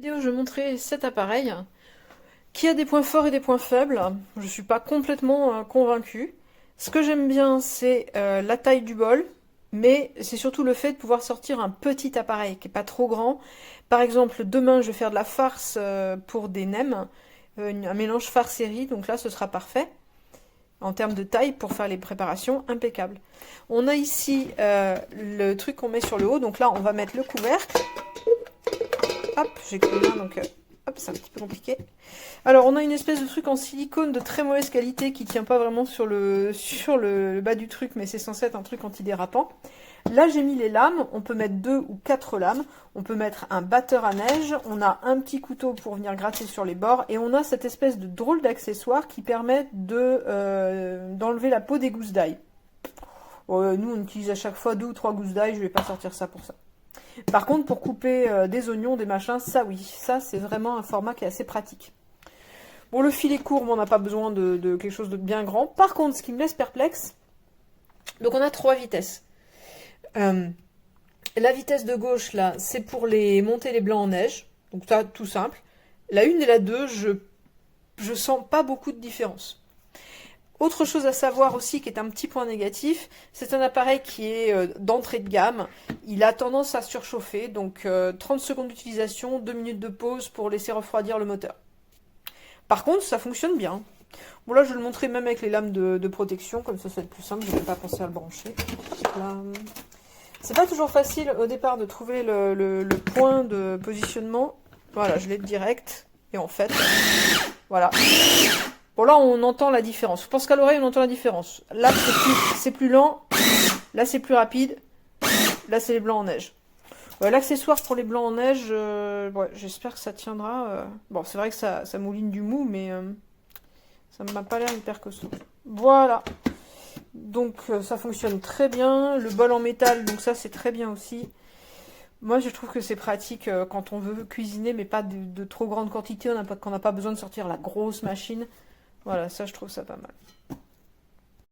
Vidéo, je vais montrer cet appareil qui a des points forts et des points faibles. Je suis pas complètement convaincue. Ce que j'aime bien, c'est la taille du bol, mais c'est surtout le fait de pouvoir sortir un petit appareil qui est pas trop grand. Par exemple, demain, je vais faire de la farce pour des nems, un mélange farce et riz, donc là, ce sera parfait. En termes de taille, pour faire les préparations, impeccable. On a ici le truc qu'on met sur le haut, donc là, on va mettre le couvercle. Hop, j'ai que une main, donc hop, c'est un petit peu compliqué. Alors, on a une espèce de truc en silicone de très mauvaise qualité qui tient pas vraiment sur le bas du truc, mais c'est censé être un truc antidérapant. Là, j'ai mis les lames. On peut mettre 2 ou 4 lames. On peut mettre un batteur à neige. On a un petit couteau pour venir gratter sur les bords. Et on a cette espèce de drôle d'accessoire qui permet d'enlever la peau des gousses d'ail. Nous, on utilise à chaque fois 2 ou 3 gousses d'ail. Je vais pas sortir ça pour ça. Par contre, pour couper des oignons, des machins, ça oui. Ça, c'est vraiment un format qui est assez pratique. Bon, le filet court, on n'a pas besoin de quelque chose de bien grand. Par contre, ce qui me laisse perplexe, donc on a 3 vitesses. La vitesse de gauche, là, c'est pour monter les blancs en neige. Donc ça, tout simple. La 1 et la 2, je sens pas beaucoup de différence. Autre chose à savoir aussi, qui est un petit point négatif, c'est un appareil qui est d'entrée de gamme. Il a tendance à surchauffer, donc 30 secondes d'utilisation, 2 minutes de pause pour laisser refroidir le moteur. Par contre, ça fonctionne bien. Bon, là, je vais le montrer même avec les lames de protection, comme ça va être plus simple, je ne vais pas penser à le brancher. Là. C'est pas toujours facile au départ de trouver le point de positionnement. Voilà, je l'ai direct. Et en fait, voilà. Bon, là, on entend la différence. Je pense qu'à l'oreille, on entend la différence. Là, c'est plus lent. Là, c'est plus rapide. Là, c'est les blancs en neige. L'accessoire pour les blancs en neige, ouais, j'espère que ça tiendra. Bon, c'est vrai que ça mouline du mou, mais ça ne m'a pas l'air hyper costaud. Voilà. Donc, ça fonctionne très bien. Le bol en métal, donc ça, c'est très bien aussi. Moi, je trouve que c'est pratique quand on veut cuisiner, mais pas de trop grande quantité, qu'on n'a pas besoin de sortir la grosse machine. Voilà, ça, je trouve ça pas mal.